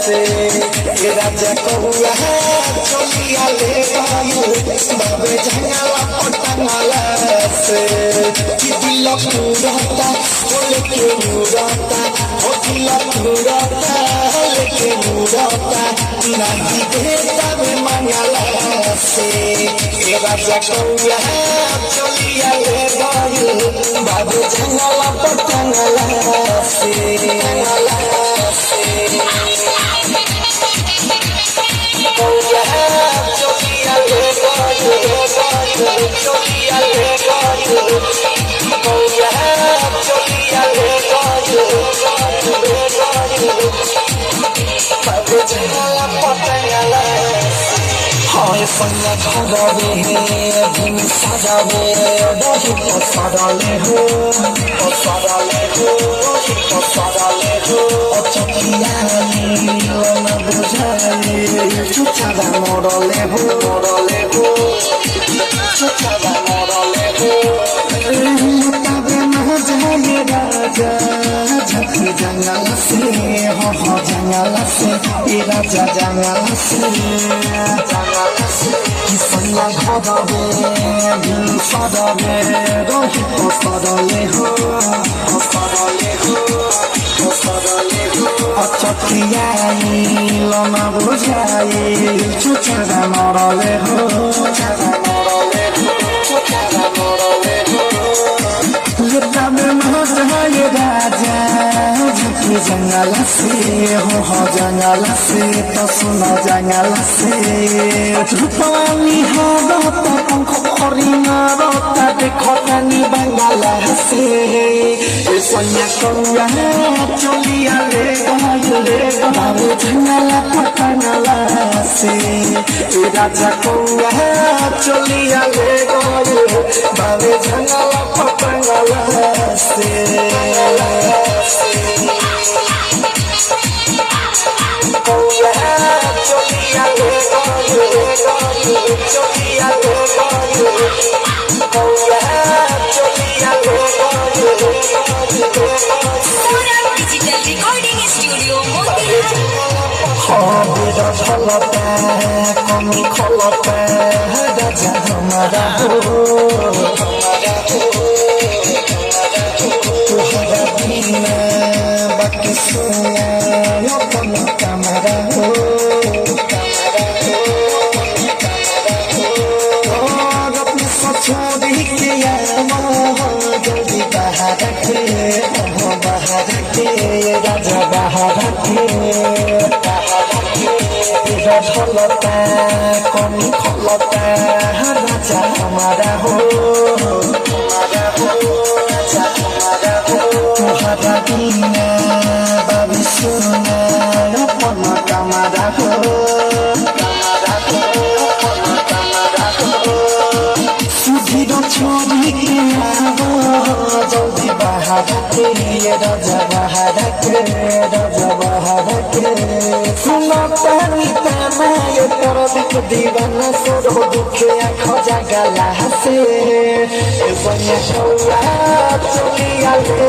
से राजा कौआ चलिया ले बाबू बाबे जंगला पटंगला से कि दिल पूरता लेके मुरता ओ दिल पूरता लेके मुरता नहीं देता में मंगला से राजा कौआ चलिया ले बाबू बाबे जंगला पटंगला से हाय सन्ना खड़ावे दिन सजावे दही पसाराले हो चकिया न बुझाले चुचादा मोड़ले हो चुचादा मोड़ले हो तबे महजाले राजा झकी जंगल से हो जंगल से राजा जंगल से किसना खड़ावे दिन सजावे दही पसाराले हो चकिया न बुझाए चुचादा मोड़ले हो तबे महजाले राजा झकी जंगल से हो जंगल से तो सुना जंगल से रूपाली हारता पंख हरिना रता देखो कानी बंगाला से सन्या कौआ चलिया ले बाबू जंगला पटंगला से राजा कौआ चलिया ले बाबू जंगला पटंगला से कौआ चलिया ले कौआ चलिया ले डिजिटल रिकॉर्डिंग स्टूडियो बेटा खलता कमी खलता राजा हमारा तुहरा बिना बाकी सुना अपन कमरा और अपने छोड़ी के जल्दी बाहर के राजा बाहर खलता कमी खलता राजा हमारा हो तुहरा बिना बाबी सुना अपन कमरा हो सुधीर छोड़ी के जल्दी बाहर के राजा बाहर के सुना पानी ताना ये कर दिख दीवाना सोरो दुखे खोजा गला से बनिया कौआ चलिया ले